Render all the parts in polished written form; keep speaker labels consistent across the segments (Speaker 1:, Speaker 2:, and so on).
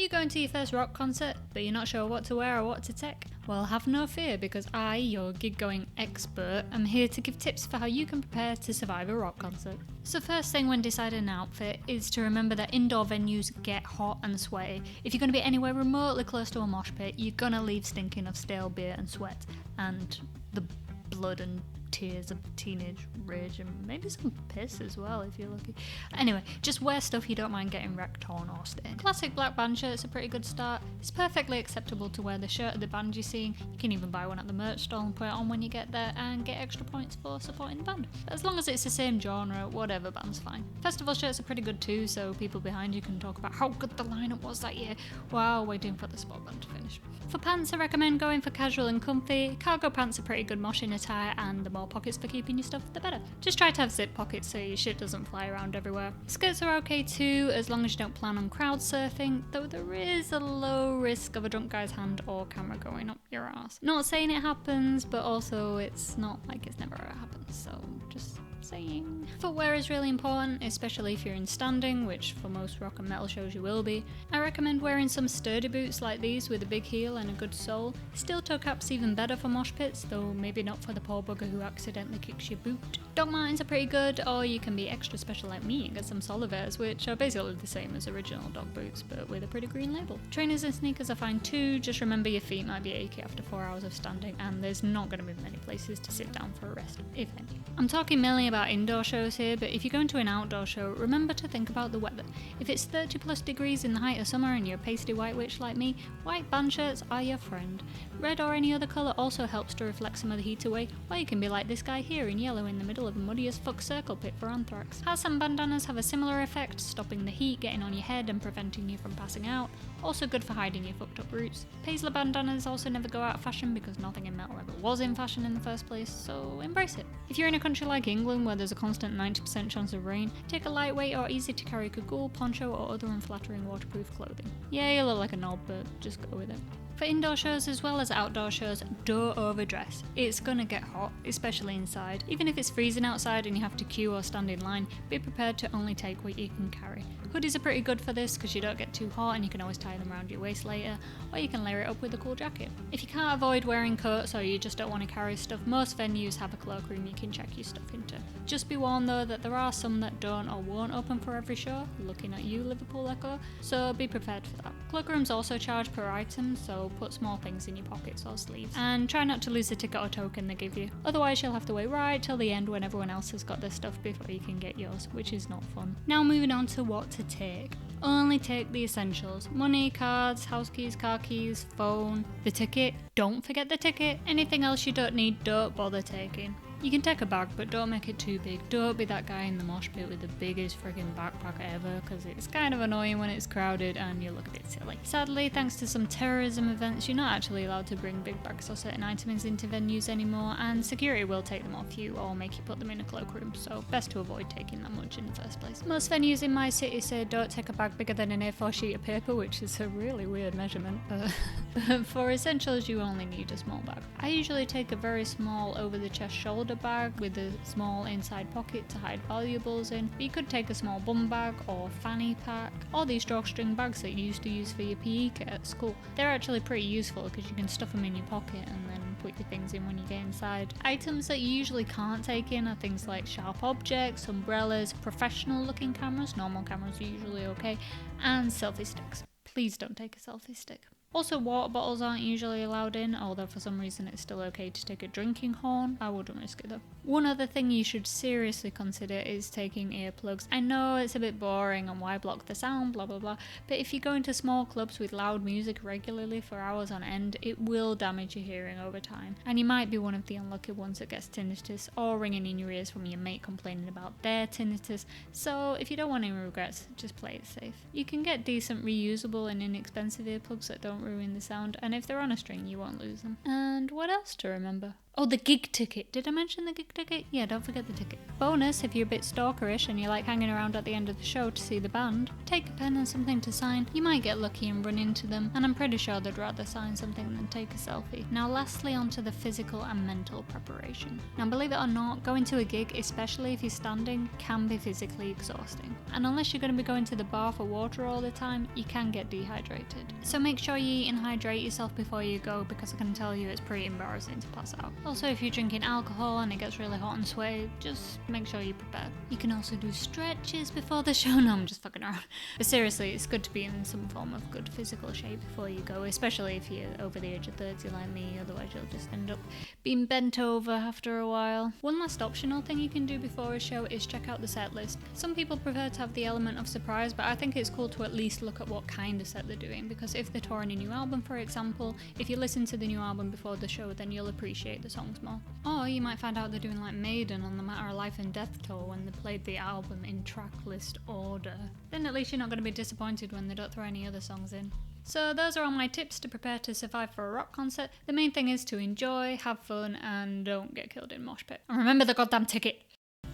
Speaker 1: you going to your first rock concert, but you're not sure what to wear or what to take? Well, have no fear, because I, your gig-going expert, am here to give tips for how you can prepare to survive a rock concert. So first thing when deciding an outfit is to remember that indoor venues get hot and sweaty. If you're going to be anywhere remotely close to a mosh pit, you're going to leave stinking of stale beer and sweat, and the blood and tears of teenage rage, and maybe some piss as well if you're lucky. Anyway, just wear stuff you don't mind getting wrecked, torn or stained. Classic black band shirt's a pretty good start. It's perfectly acceptable to wear the shirt of the band you're seeing. You can even buy one at the merch stall and put it on when you get there and get extra points for supporting the band. But as long as it's the same genre, whatever band's fine. Festival shirts are pretty good too, so people behind you can talk about how good the lineup was that year while waiting for the sport band to finish. For pants, I recommend going for casual and comfy. Cargo pants are pretty good moshing attire, and the more pockets for keeping your stuff, the better. Just try to have zip pockets so your shit doesn't fly around everywhere. Skirts are okay too, as long as you don't plan on crowd surfing, though there is a low risk of a drunk guy's hand or camera going up your ass. Not saying it happens, but also it's not like it's never happened, so just saying. Footwear is really important, especially if you're in standing, which for most rock and metal shows you will be. I recommend wearing some sturdy boots like these with a big heel and a good sole. Steel toe caps even better for mosh pits, though maybe not for the poor bugger who accidentally kicks your boot. Doc Martens are pretty good, or you can be extra special like me and get some Solivers, which are basically the same as original dog boots but with a pretty green label. Trainers and sneakers are fine too, just remember your feet might be achy after 4 hours of standing, and there's not going to be many places to sit down for a rest, if any. I'm talking mainly about indoor shows here, but if you're going to an outdoor show, remember to think about the weather. If it's 30 plus degrees in the height of summer and you're a pasty white witch like me, white band shirts are your friend. Red or any other colour also helps to reflect some of the heat away, or you can be like this guy here in yellow in the middle of a muddy as fuck circle pit for anthrax. Hassan bandanas have a similar effect, stopping the heat getting on your head and preventing you from passing out. Also good for hiding your fucked up roots. Paisley bandanas also never go out of fashion because nothing in metal ever was in fashion in the first place, so embrace it. If you're in a country like England where there's a constant 90% chance of rain, take a lightweight or easy to carry cagoule, poncho or other unflattering waterproof clothing. Yeah, you look like a knob, but just go with it. For indoor shows as well as outdoor shows, don't overdress. It's gonna get hot, especially inside. Even if it's freezing outside and you have to queue or stand in line, be prepared to only take what you can carry. Hoodies are pretty good for this because you don't get too hot and you can always tie them around your waist later, or you can layer it up with a cool jacket. If you can't avoid wearing coats or you just don't want to carry stuff, most venues have a cloakroom you can check your stuff into. Just be warned though that there are some that don't or won't open for every show, looking at you Liverpool Echo, so be prepared for that. Cloakrooms also charge per item, so put small things in your pockets or sleeves, and try not to lose the ticket or token they give you, otherwise you'll have to wait right till the end when everyone else has got their stuff before you can get yours, which is not fun. Now moving on to what to take. Only take the essentials: money, cards, house keys, car keys, phone, the ticket. Don't forget the ticket. Anything else you don't need, don't bother taking. You can take a bag, but don't make it too big. Don't be that guy in the mosh pit with the biggest friggin' backpack ever, because it's kind of annoying when it's crowded and you look a bit silly. Sadly, thanks to some terrorism events, you're not actually allowed to bring big bags or certain items into venues anymore, and security will take them off you or make you put them in a cloakroom, so best to avoid taking that much in the first place. Most venues in my city say don't take a bag bigger than an A4 sheet of paper, which is a really weird measurement, but for essentials you only need a small bag. I usually take a very small over-the-chest shoulder bag with a small inside pocket to hide valuables in, but you could take a small bum bag or fanny pack, or these drawstring bags that you used to use for your PE kit at school. They're actually pretty useful because you can stuff them in your pocket and then put your things in when you get inside. Items that you usually can't take in are things like sharp objects, umbrellas, professional looking cameras, normal cameras are usually okay, and selfie sticks. Please don't take a selfie stick. Also, water bottles aren't usually allowed in, although for some reason it's still okay to take a drinking horn. I wouldn't risk it though. One other thing you should seriously consider is taking earplugs. I know it's a bit boring and why block the sound, blah blah blah, but if you go into small clubs with loud music regularly for hours on end, it will damage your hearing over time. And you might be one of the unlucky ones that gets tinnitus or ringing in your ears from your mate complaining about their tinnitus, so if you don't want any regrets, just play it safe. You can get decent reusable and inexpensive earplugs that don't ruin the sound, and if they're on a string you won't lose them. And what else to remember? Oh, the gig ticket. Did I mention the gig ticket? Yeah, don't forget the ticket. Bonus, if you're a bit stalkerish and you like hanging around at the end of the show to see the band, take a pen and something to sign. You might get lucky and run into them, and I'm pretty sure they'd rather sign something than take a selfie. Now lastly, onto the physical and mental preparation. Now believe it or not, going to a gig, especially if you're standing, can be physically exhausting. And unless you're going to be going to the bar for water all the time, you can get dehydrated. So make sure you eat and hydrate yourself before you go, because I can tell you it's pretty embarrassing to pass out. Also, if you're drinking alcohol and it gets really hot and sweaty, just make sure you're prepared. You can also do stretches before the show. No, I'm just fucking around. But seriously, it's good to be in some form of good physical shape before you go, especially if you're over the age of 30 like me, otherwise you'll just end up being bent over after a while. One last optional thing you can do before a show is check out the set list. Some people prefer to have the element of surprise, but I think it's cool to at least look at what kind of set they're doing, because if they're touring a new album, for example, if you listen to the new album before the show, then you'll appreciate the songs more. Or you might find out they're doing like Maiden on the Matter of Life and Death tour when they played the album in track list order. Then at least you're not going to be disappointed when they don't throw any other songs in. So those are all my tips to prepare to survive for a rock concert. The main thing is to enjoy, have fun, and don't get killed in mosh pit. And remember the goddamn ticket!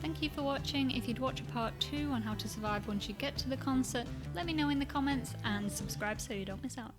Speaker 1: Thank you for watching. If you'd watch a part 2 on how to survive once you get to the concert, let me know in the comments and subscribe so you don't miss out.